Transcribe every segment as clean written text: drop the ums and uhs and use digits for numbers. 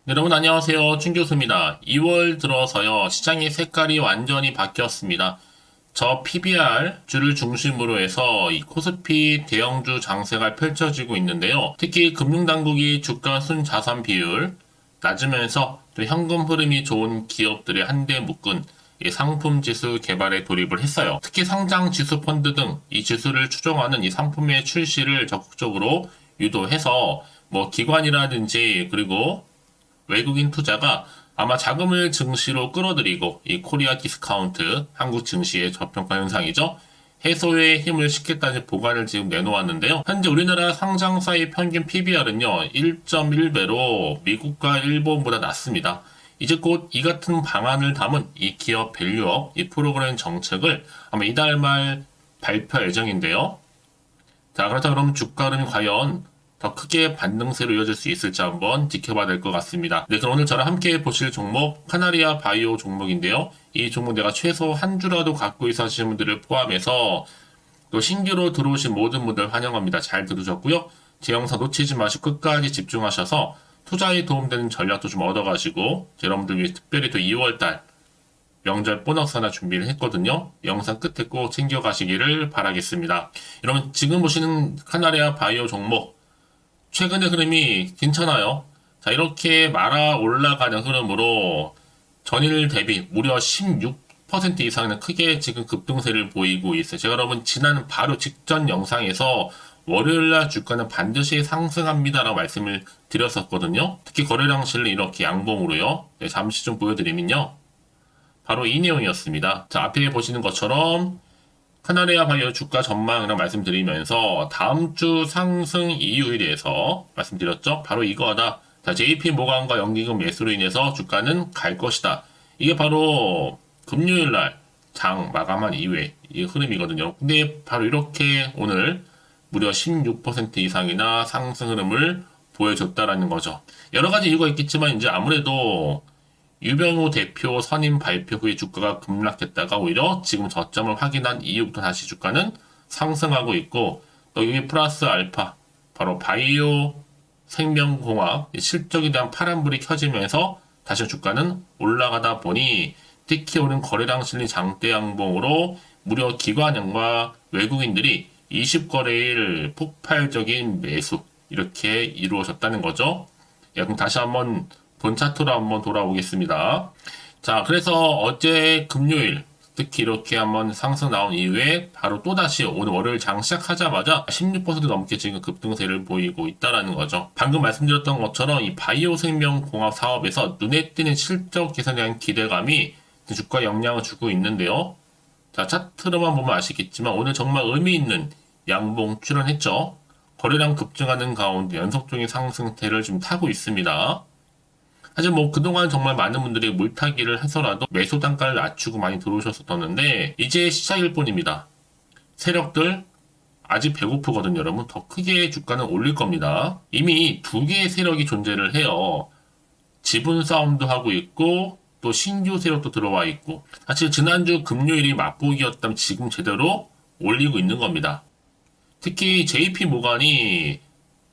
네, 여러분 안녕하세요. 춘 교수입니다. 2월 들어서요, 시장의 색깔이 완전히 바뀌었습니다. 저 PBR 주를 중심으로 해서 이 코스피 대형주 장세가 펼쳐지고 있는데요. 특히 금융당국이 주가 순자산 비율 낮으면서 또 현금 흐름이 좋은 기업들의 한데 묶은 이 상품 지수 개발에 돌입을 했어요. 특히 상장 지수 펀드 등 이 지수를 추종하는 이 상품의 출시를 적극적으로 유도해서 뭐 기관이라든지 그리고 외국인 투자가 아마 자금을 증시로 끌어들이고 이 코리아 디스카운트 한국 증시의 저평가 현상이죠. 해소에 힘을 싣겠다는 보관을 지금 내놓았는데요. 현재 우리나라 상장사의 평균 PBR은요, 1.1배로 미국과 일본보다 낮습니다. 이제 곧 이 같은 방안을 담은 이 기업 밸류업, 이 프로그램 정책을 아마 이달 말 발표 예정인데요. 자, 그렇다 그러면 주가는 과연 더 크게 반등세로 이어질 수 있을지 한번 지켜봐야 될 것 같습니다. 네, 그럼 오늘 저랑 함께 보실 종목 카나리아 바이오 종목인데요. 이 종목 내가 최소 한 주라도 갖고 있어 하시는 분들을 포함해서 또 신규로 들어오신 모든 분들 환영합니다. 잘 들으셨고요. 제 영상 놓치지 마시고 끝까지 집중하셔서 투자에 도움되는 전략도 좀 얻어가시고 여러분들 위해 특별히 또 2월달 명절 보너스 하나 준비를 했거든요. 영상 끝에 꼭 챙겨가시기를 바라겠습니다. 여러분 지금 보시는 카나리아 바이오 종목 최근의 흐름이 괜찮아요. 자, 이렇게 말아 올라가는 흐름으로 전일 대비 무려 16% 이상은 크게 지금 급등세를 보이고 있어요. 제가 여러분 지난 바로 직전 영상에서 월요일날 주가는 반드시 상승합니다라고 말씀을 드렸었거든요. 특히 거래량 실리 이렇게 양봉으로요. 네, 잠시 좀 보여드리면요. 바로 이 내용이었습니다. 자, 앞에 보시는 것처럼 카나리아 바이오 주가 전망이라고 말씀드리면서 다음 주 상승 이유에 대해서 말씀드렸죠. 바로 이거다. 자, JP 모건과 연기금 매수로 인해서 주가는 갈 것이다. 이게 바로 금요일 날 장 마감한 이후에 이 흐름이거든요. 근데 바로 이렇게 오늘 무려 16% 이상이나 상승 흐름을 보여줬다라는 거죠. 여러 가지 이유가 있겠지만 이제 아무래도 유병우 대표 선임 발표 후에 주가가 급락했다가 오히려 지금 저점을 확인한 이후부터 다시 주가는 상승하고 있고 또 이게 플러스 알파 바로 바이오 생명공학 실적에 대한 파란불이 켜지면서 다시 주가는 올라가다 보니 특히 오는 거래량 실린 장대 양봉으로 무려 기관형과 외국인들이 20거래일 폭발적인 매수 이렇게 이루어졌다는 거죠. 야, 그럼 다시 한번 본 차트로 한번 돌아오겠습니다. 자, 그래서 어제 금요일 특히 이렇게 한번 상승 나온 이후에 바로 또다시 오늘 월요일 장 시작하자마자 16% 넘게 지금 급등세를 보이고 있다라는 거죠. 방금 말씀드렸던 것처럼 이 바이오 생명공학 사업에서 눈에 띄는 실적 개선에 대한 기대감이 주가 영향을 주고 있는데요. 자, 차트로만 보면 아시겠지만 오늘 정말 의미 있는 양봉 출현했죠. 거래량 급증하는 가운데 연속적인 상승세를 좀 타고 있습니다. 사실 뭐 그동안 정말 많은 분들이 물타기를 해서라도 매수 단가를 낮추고 많이 들어오셨었는데 이제 시작일 뿐입니다. 세력들 아직 배고프거든요, 여러분. 더 크게 주가는 올릴 겁니다. 이미 두 개의 세력이 존재를 해요. 지분 싸움도 하고 있고 또 신규 세력도 들어와 있고 사실 지난주 금요일이 맛보기였다면 지금 제대로 올리고 있는 겁니다. 특히 JP 모건이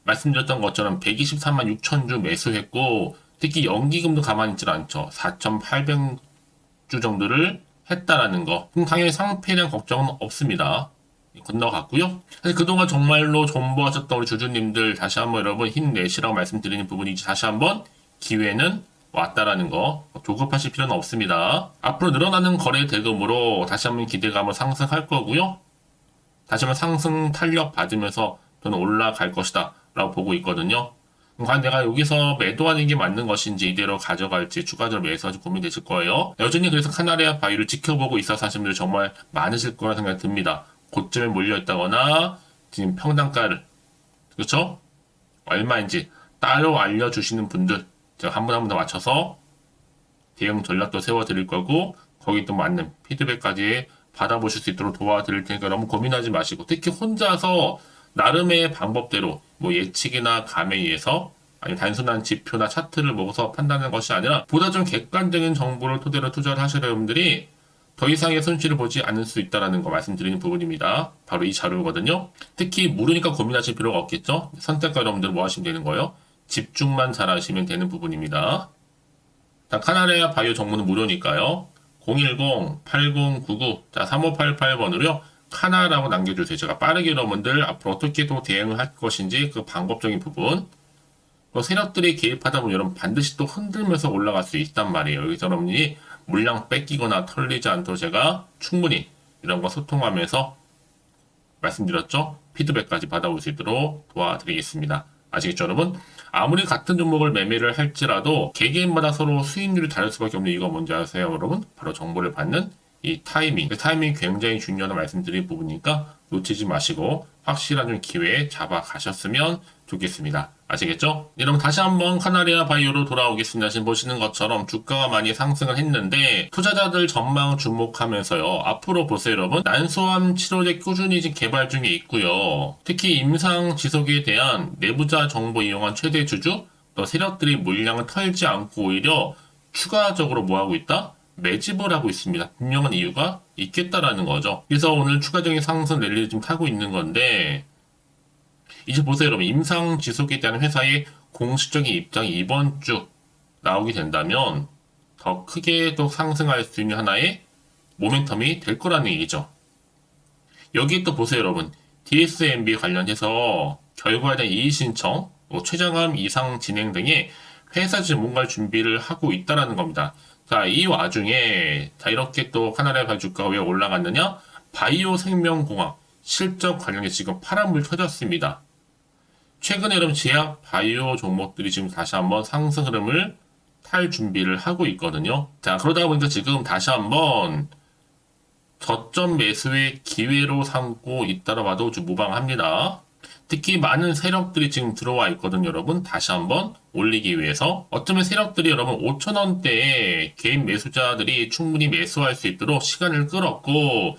말씀드렸던 것처럼 123만 6천 주 매수했고 특히 연기금도 가만히 있질 않죠. 4,800주 정도를 했다라는 거. 그럼 당연히 상패량 걱정은 없습니다. 건너갔고요. 사실 그동안 정말로 존버하셨던 우리 주주님들 다시 한번 여러분 힘내시라고 말씀드리는 부분이지 다시 한번 기회는 왔다라는 거 조급하실 필요는 없습니다. 앞으로 늘어나는 거래 대금으로 다시 한번 기대감을 상승할 거고요. 다시 한번 상승 탄력 받으면서 저는 올라갈 것이다 라고 보고 있거든요. 과연 내가 여기서 매도하는 게 맞는 것인지 이대로 가져갈지 추가적으로 매수할지 고민되실 거예요. 여전히 그래서 카나리아 바이오를 지켜보고 있어서 하시는 분들 정말 많으실 거라 생각이 듭니다. 고점에 몰려있다거나 지금 평단가를 그렇죠? 얼마인지 따로 알려주시는 분들 제가 한 분 한 분 더 맞춰서 대응 전략도 세워드릴 거고 거기 또 맞는 피드백까지 받아보실 수 있도록 도와드릴 테니까 너무 고민하지 마시고 특히 혼자서 나름의 방법대로 뭐 예측이나 감에 의해서 아니 단순한 지표나 차트를 보고서 판단하는 것이 아니라 보다 좀 객관적인 정보를 토대로 투자를 하셔야 될 분들이 더 이상의 손실을 보지 않을 수 있다는 거 말씀드리는 부분입니다. 바로 이 자료거든요. 특히 모르니까 고민하실 필요가 없겠죠. 선택과 여러분들 뭐 하시면 되는 거예요? 집중만 잘하시면 되는 부분입니다. 카나레아 바이오 정보는 무료니까요. 010-8099 3588번으로요. 카나라고 남겨주세요. 제가 빠르게 여러분들 앞으로 어떻게 또 대응을 할 것인지 그 방법적인 부분. 또 세력들이 개입하다 보면 여러분 반드시 또 흔들면서 올라갈 수 있단 말이에요. 여기서 여러분이 물량 뺏기거나 털리지 않도록 제가 충분히 이런 거 소통하면서 말씀드렸죠? 피드백까지 받아올 수 있도록 도와드리겠습니다. 아시겠죠, 여러분? 아무리 같은 종목을 매매를 할지라도 개개인마다 서로 수익률이 다를 수밖에 없는 이유가 뭔지 아세요, 여러분? 바로 정보를 받는 이 타이밍. 타이밍이 굉장히 중요하다고 말씀드린 부분이니까 놓치지 마시고 확실한 좀 기회에 잡아가셨으면 좋겠습니다. 아시겠죠? 여러분 다시 한번 카나리아 바이오로 돌아오겠습니다. 지금 보시는 것처럼 주가가 많이 상승을 했는데 투자자들 전망 주목하면서요. 앞으로 보세요, 여러분. 난소암 치료제 꾸준히 지금 개발 중에 있고요. 특히 임상 지속에 대한 내부자 정보 이용한 최대 주주, 또 세력들이 물량을 털지 않고 오히려 추가적으로 뭐 하고 있다? 매집을 하고 있습니다. 분명한 이유가 있겠다라는 거죠. 그래서 오늘 추가적인 상승 랠리를 좀 타고 있는 건데 이제 보세요, 여러분. 임상 지속에 대한 회사의 공식적인 입장이 이번 주 나오게 된다면 더 크게 또 상승할 수 있는 하나의 모멘텀이 될 거라는 얘기죠. 여기 또 보세요, 여러분. DSMB 관련해서 결과에 대한 이의 신청, 최저감 이상 진행 등의 회사들 뭔가 준비를 하고 있다라는 겁니다. 자, 이 와중에 자 이렇게 또 카나리아 바이오 주가가 왜 올라갔느냐? 바이오 생명공학 실적 관련해 지금 파란불 켜졌습니다. 최근에 여러분 제약 바이오 종목들이 지금 다시 한번 상승 흐름을 탈 준비를 하고 있거든요. 자, 그러다 보니까 지금 다시 한번 저점 매수의 기회로 삼고 있다고 봐도 좀 무방합니다. 특히 많은 세력들이 지금 들어와 있거든요, 여러분. 다시 한번 올리기 위해서. 어쩌면 세력들이 여러분 5,000원대에 개인 매수자들이 충분히 매수할 수 있도록 시간을 끌었고,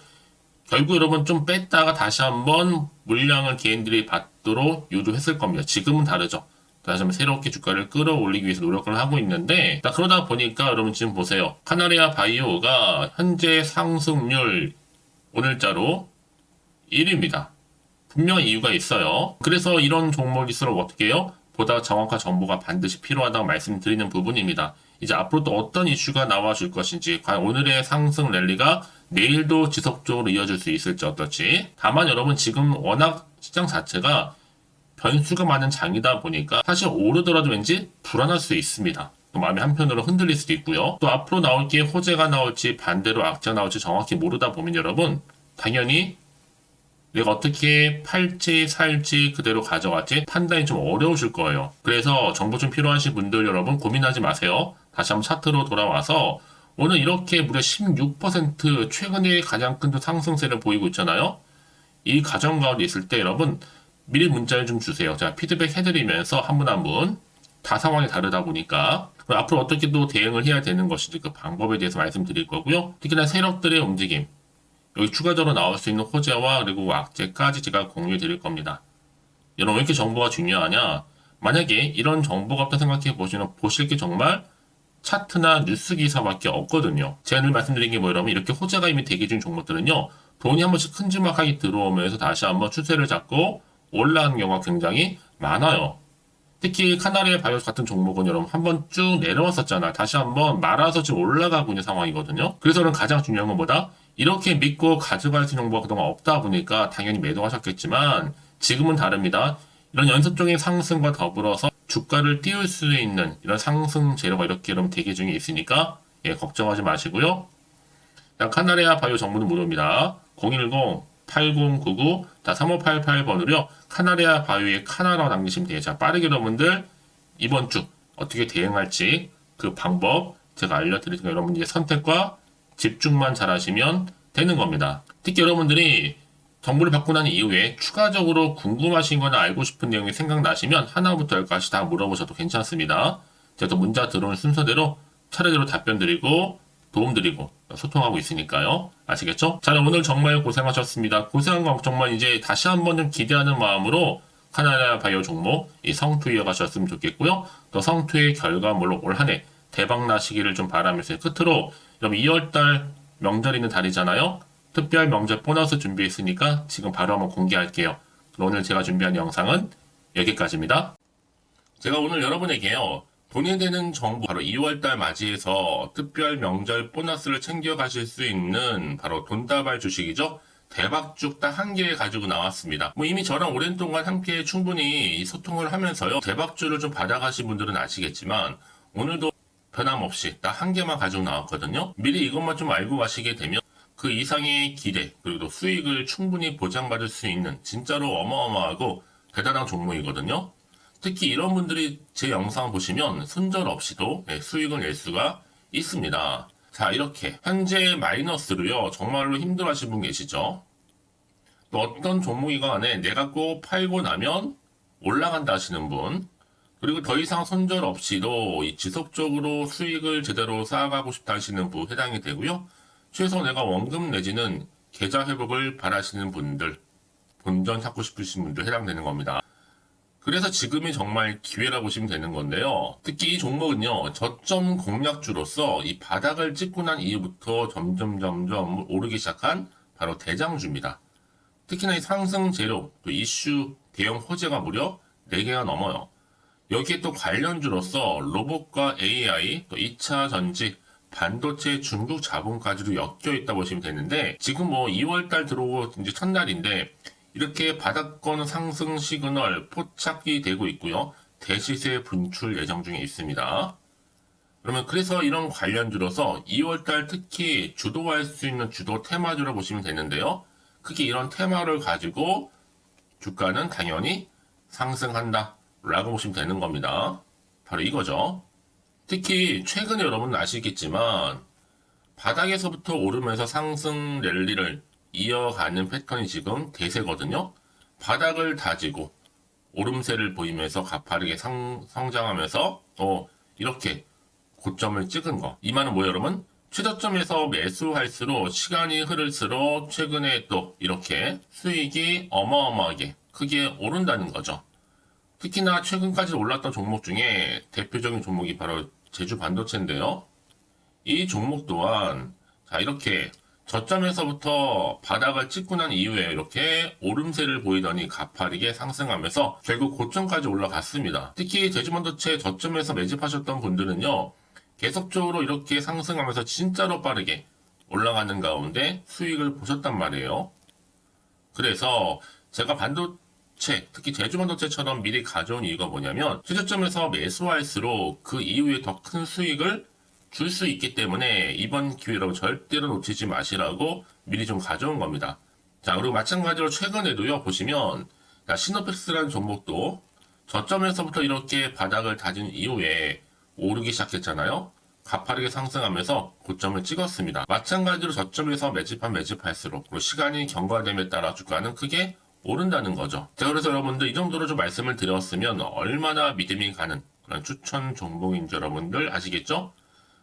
결국 여러분 좀 뺐다가 다시 한번 물량을 개인들이 받도록 유도했을 겁니다. 지금은 다르죠. 다시 한번 새롭게 주가를 끌어올리기 위해서 노력을 하고 있는데, 그러다 보니까 여러분 지금 보세요. 카나리아 바이오가 현재 상승률 오늘자로 1위입니다. 분명 이유가 있어요. 그래서 이런 종목일수록 어떻게 해요? 보다 정확한 정보가 반드시 필요하다고 말씀드리는 부분입니다. 이제 앞으로 또 어떤 이슈가 나와줄 것인지, 과연 오늘의 상승 랠리가 내일도 지속적으로 이어질 수 있을지 어떨지. 다만 여러분 지금 워낙 시장 자체가 변수가 많은 장이다 보니까 사실 오르더라도 왠지 불안할 수 있습니다. 또 마음이 한편으로 흔들릴 수도 있고요. 또 앞으로 나올 게 호재가 나올지 반대로 악재가 나올지 정확히 모르다 보면 여러분 당연히 내가 어떻게 팔지 살지 그대로 가져갈지 판단이 좀 어려우실 거예요. 그래서 정보 좀 필요하신 분들 여러분 고민하지 마세요. 다시 한번 차트로 돌아와서 오늘 이렇게 무려 16% 최근에 가장 큰 상승세를 보이고 있잖아요. 이 과정 가운데 있을 때 여러분 미리 문자를 좀 주세요. 제가 피드백 해드리면서 한 분 한 분 다 상황이 다르다 보니까 앞으로 어떻게 또 대응을 해야 되는 것인지 그 방법에 대해서 말씀드릴 거고요. 특히나 세력들의 움직임 여기 추가적으로 나올 수 있는 호재와 그리고 악재까지 제가 공유해 드릴 겁니다. 여러분 왜 이렇게 정보가 중요하냐? 만약에 이런 정보가 없다 생각해 보시면 보실 게 정말 차트나 뉴스 기사밖에 없거든요. 제가 늘 말씀드린 게 뭐 여러분 이렇게 호재가 이미 대기 중인 종목들은요. 돈이 한 번씩 큼지막하게 들어오면서 다시 한번 추세를 잡고 올라가는 경우가 굉장히 많아요. 특히 카나리아 바이오 같은 종목은 여러분 한번 쭉 내려왔었잖아. 다시 한번 말아서 지금 올라가고 있는 상황이거든요. 그래서 저는 가장 중요한 건 뭐다? 이렇게 믿고 가져갈 수 있는 정보가 그동안 없다 보니까 당연히 매도하셨겠지만 지금은 다릅니다. 이런 연속적인 상승과 더불어서 주가를 띄울 수 있는 이런 상승 재료가 이렇게 여러분 대기 중에 있으니까 걱정하지 마시고요. 카나리아 바이오 정보는 무료입니다. 010-8099-3588번으로요. 카나리아 바이오의 카나라고 남기시면 돼요. 자, 빠르게 여러분들 이번 주 어떻게 대응할지 그 방법 제가 알려드리니까 여러분 이제 선택과 집중만 잘하시면 되는 겁니다. 특히 여러분들이 정보를 받고 난 이후에 추가적으로 궁금하신 거나 알고 싶은 내용이 생각나시면 하나부터 열까지 다 물어보셔도 괜찮습니다. 제가 또 문자 들어오는 순서대로 차례대로 답변 드리고 도움 드리고 소통하고 있으니까요. 아시겠죠? 자, 오늘 정말 고생하셨습니다. 고생한 거 정말 이제 다시 한번 좀 기대하는 마음으로 카나리아 바이오 종목 이 성투 이어가셨으면 좋겠고요. 또 성투의 결과물로 올 한 해 대박 나시기를 좀 바라면서 끝으로 여러분 2월달 명절 있는 달이잖아요. 특별 명절 보너스 준비했으니까 지금 바로 한번 공개할게요. 오늘 제가 준비한 영상은 여기까지입니다. 제가 오늘 여러분에게요, 돈이 되는 정보, 바로 2월달 맞이해서 특별 명절 보너스를 챙겨가실 수 있는 바로 돈다발 주식이죠. 대박죽 딱 한 개 가지고 나왔습니다. 뭐 이미 저랑 오랜 동안 함께 충분히 소통을 하면서요, 대박주를 좀 받아가신 분들은 아시겠지만 오늘도 변함없이 딱 한 개만 가지고 나왔거든요. 미리 이것만 좀 알고 가시게 되면 그 이상의 기대 그리고 또 수익을 충분히 보장받을 수 있는 진짜로 어마어마하고 대단한 종목이거든요. 특히 이런 분들이 제 영상 보시면 손절없이도 수익을 낼 수가 있습니다. 자, 이렇게 현재 마이너스로요, 정말로 힘들어하시는 분 계시죠? 또 어떤 종목이건 간에 내가 꼭 팔고 나면 올라간다 하시는 분, 그리고 더 이상 손절 없이도 이 지속적으로 수익을 제대로 쌓아가고 싶다 하시는 분 해당이 되고요. 최소 내가 원금 내지는 계좌 회복을 바라시는 분들, 본전 찾고 싶으신 분들 해당되는 겁니다. 그래서 지금이 정말 기회라고 보시면 되는 건데요. 특히 이 종목은요, 저점 공략주로서 이 바닥을 찍고 난 이후부터 점점 오르기 시작한 바로 대장주입니다. 특히나 이 상승 재료, 또 이슈, 대형 호재가 무려 4개가 넘어요. 여기에 또 관련주로서 로봇과 AI, 또 2차 전지, 반도체 중국 자본까지도 엮여 있다 보시면 되는데, 지금 뭐 2월달 들어오고 이제 첫날인데 이렇게 바닥권 상승 시그널 포착이 되고 있고요. 대시세 분출 예정 중에 있습니다. 그러면 그래서 이런 관련주로서 2월달 특히 주도할 수 있는 주도 테마주로 보시면 되는데요. 크게 이런 테마를 가지고 주가는 당연히 상승한다 라고 보시면 되는 겁니다. 바로 이거죠. 특히 최근에 여러분 아시겠지만 바닥에서부터 오르면서 상승 랠리를 이어가는 패턴이 지금 대세거든요. 바닥을 다지고 오름세를 보이면서 가파르게 성장하면서 이렇게 고점을 찍은 거. 이 말은 뭐예요, 여러분? 최저점에서 매수할수록 시간이 흐를수록 최근에 또 이렇게 수익이 어마어마하게 크게 오른다는 거죠. 특히나 최근까지 올랐던 종목 중에 대표적인 종목이 바로 제주 반도체인데요. 이 종목 또한 자, 이렇게 저점에서부터 바닥을 찍고 난 이후에 이렇게 오름세를 보이더니 가파르게 상승하면서 결국 고점까지 올라갔습니다. 특히 제주반도체 저점에서 매집하셨던 분들은요, 계속적으로 이렇게 상승하면서 진짜로 빠르게 올라가는 가운데 수익을 보셨단 말이에요. 그래서 제가 반도체, 특히 제주반도체처럼 미리 가져온 이유가 뭐냐면 최저점에서 매수할수록 그 이후에 더 큰 수익을 줄 수 있기 때문에 이번 기회로 절대로 놓치지 마시라고 미리 좀 가져온 겁니다. 자, 그리고 마찬가지로 최근에도요, 보시면 시노펙스라는 종목도 저점에서부터 이렇게 바닥을 다진 이후에 오르기 시작했잖아요. 가파르게 상승하면서 고점을 찍었습니다. 마찬가지로 저점에서 매집할수록 그리고 시간이 경과됨에 따라 주가는 크게 오른다는 거죠. 자, 그래서 여러분들 이 정도로 좀 말씀을 드렸으면 얼마나 믿음이 가는 그런 추천 종목인지 여러분들 아시겠죠?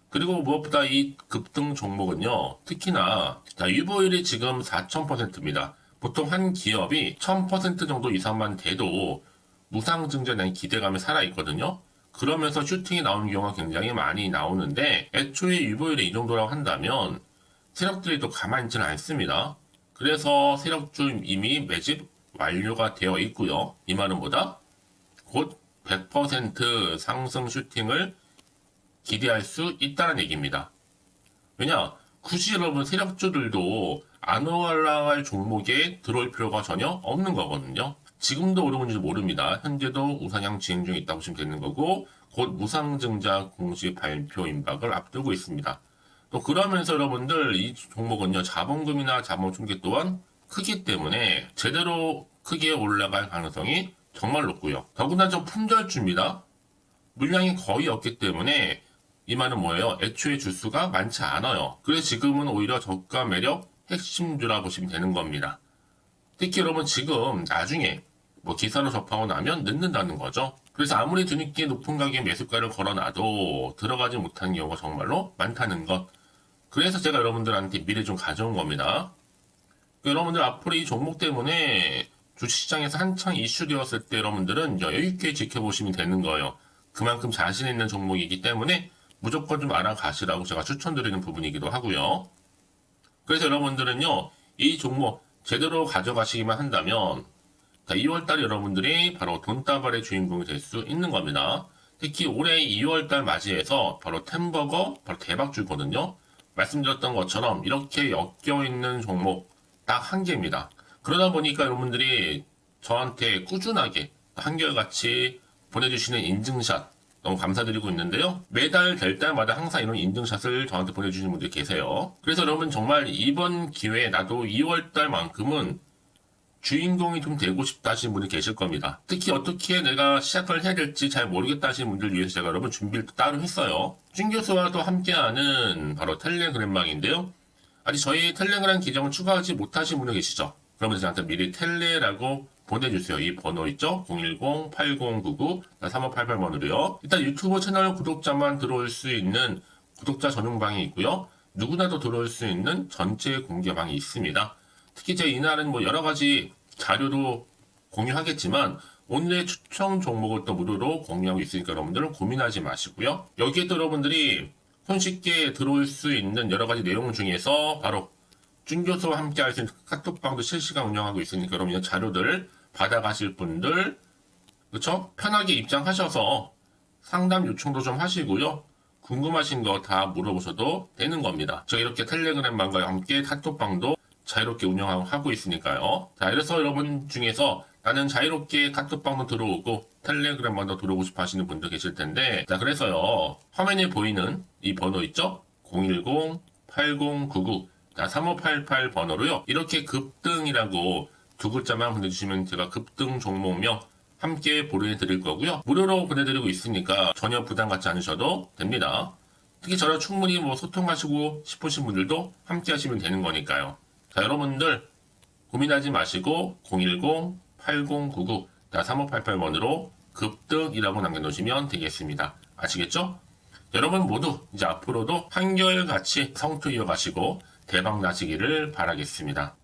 그리고 무엇보다 이 급등 종목은요, 특히나 유보율이 지금 4000%입니다. 보통 한 기업이 1000% 정도 이상만 돼도 무상증자에 대한 기대감이 살아있거든요. 그러면서 슈팅이 나오는 경우가 굉장히 많이 나오는데, 애초에 유보율이 이 정도라고 한다면 세력들이 또 가만히 있지는 않습니다. 그래서 세력주 이미 매집 완료가 되어 있고요. 이 말은 뭐다? 곧 100% 상승 슈팅을 기대할 수 있다는 얘기입니다. 왜냐? 굳이 여러분 세력주들도 안 올라갈 종목에 들어올 필요가 전혀 없는 거거든요. 지금도 오르는지 모릅니다. 현재도 우상향 진행 중에 있다고 보시면 되는 거고, 곧 무상증자 공시 발표 임박을 앞두고 있습니다. 또 그러면서 여러분들 이 종목은요, 자본금이나 자본 충격 또한 크기 때문에 제대로 크게 올라갈 가능성이 정말 높고요. 더구나 좀 품절주입니다. 물량이 거의 없기 때문에 이 말은 뭐예요? 애초에 주수가 많지 않아요. 그래서 지금은 오히려 저가 매력 핵심주라 보시면 되는 겁니다. 특히 여러분 지금 나중에 뭐 기사로 접하고 나면 늦는다는 거죠. 그래서 아무리 뒤늦게 높은 가격에 매수가를 걸어놔도 들어가지 못하는 경우가 정말로 많다는 것. 그래서 제가 여러분들한테 미리 좀 가져온 겁니다. 여러분들 앞으로 이 종목 때문에 주식시장에서 한창 이슈되었을 때 여러분들은 여유있게 지켜보시면 되는 거예요. 그만큼 자신 있는 종목이기 때문에 무조건 좀 알아가시라고 제가 추천드리는 부분이기도 하고요. 그래서 여러분들은요, 이 종목 제대로 가져가시기만 한다면 자, 2월달 여러분들이 바로 돈다발의 주인공이 될 수 있는 겁니다. 특히 올해 2월달 맞이해서 바로 템버거 바로 대박주거든요. 말씀드렸던 것처럼 이렇게 엮여있는 종목 딱 한 개입니다. 그러다 보니까 여러분들이 저한테 꾸준하게 한결같이 보내주시는 인증샷 너무 감사드리고 있는데요. 매달 될 때마다 항상 이런 인증샷을 저한테 보내주시는 분들이 계세요. 그래서 여러분 정말 이번 기회에 나도 2월달만큼은 주인공이 좀 되고 싶다 하시는 분이 계실 겁니다. 특히 어떻게 내가 시작을 해야 될지 잘 모르겠다 하시는 분들 위해서 제가 여러분 준비를 따로 했어요. 준 교수와도 함께하는 바로 텔레그램망인데요. 아직 저희 텔레그램 계정을 추가하지 못하신 분들 계시죠? 그러면 저한테 미리 텔레라고 보내주세요. 이 번호 있죠? 010-8099-3588번으로요. 일단 유튜브 채널 구독자만 들어올 수 있는 구독자 전용방이 있고요. 누구나도 들어올 수 있는 전체 공개방이 있습니다. 특히 제가 이날은 뭐 여러 가지 자료도 공유하겠지만 오늘의 추천 종목을 또 무료로 공유하고 있으니까 여러분들은 고민하지 마시고요. 여기에 또 여러분들이 손쉽게 들어올 수 있는 여러 가지 내용 중에서 바로 준 교수와 함께 할 수 있는 카톡방도 실시간 운영하고 있으니까 여러분 자료들 받아가실 분들 그렇죠? 편하게 입장하셔서 상담 요청도 좀 하시고요. 궁금하신 거 다 물어보셔도 되는 겁니다. 제가 이렇게 텔레그램방과 함께 카톡방도 자유롭게 운영하고 있으니까요. 자, 그래서 여러분 중에서 나는 자유롭게 카톡방도 들어오고 텔레그램방도 들어오고 싶어 하시는 분들 계실 텐데, 자, 그래서요, 화면에 보이는 이 번호 있죠? 010-8099-3588 번호로요, 이렇게 급등이라고 두 글자만 보내주시면 제가 급등 종목명 함께 보내드릴 거고요. 무료로 보내드리고 있으니까 전혀 부담 갖지 않으셔도 됩니다. 특히 저랑 충분히 뭐 소통하시고 싶으신 분들도 함께 하시면 되는 거니까요. 자, 여러분들 고민하지 마시고 010-8099-3588번으로 급등이라고 남겨놓으시면 되겠습니다. 아시겠죠? 여러분 모두 이제 앞으로도 한결같이 성투 이어가시고 대박 나시기를 바라겠습니다.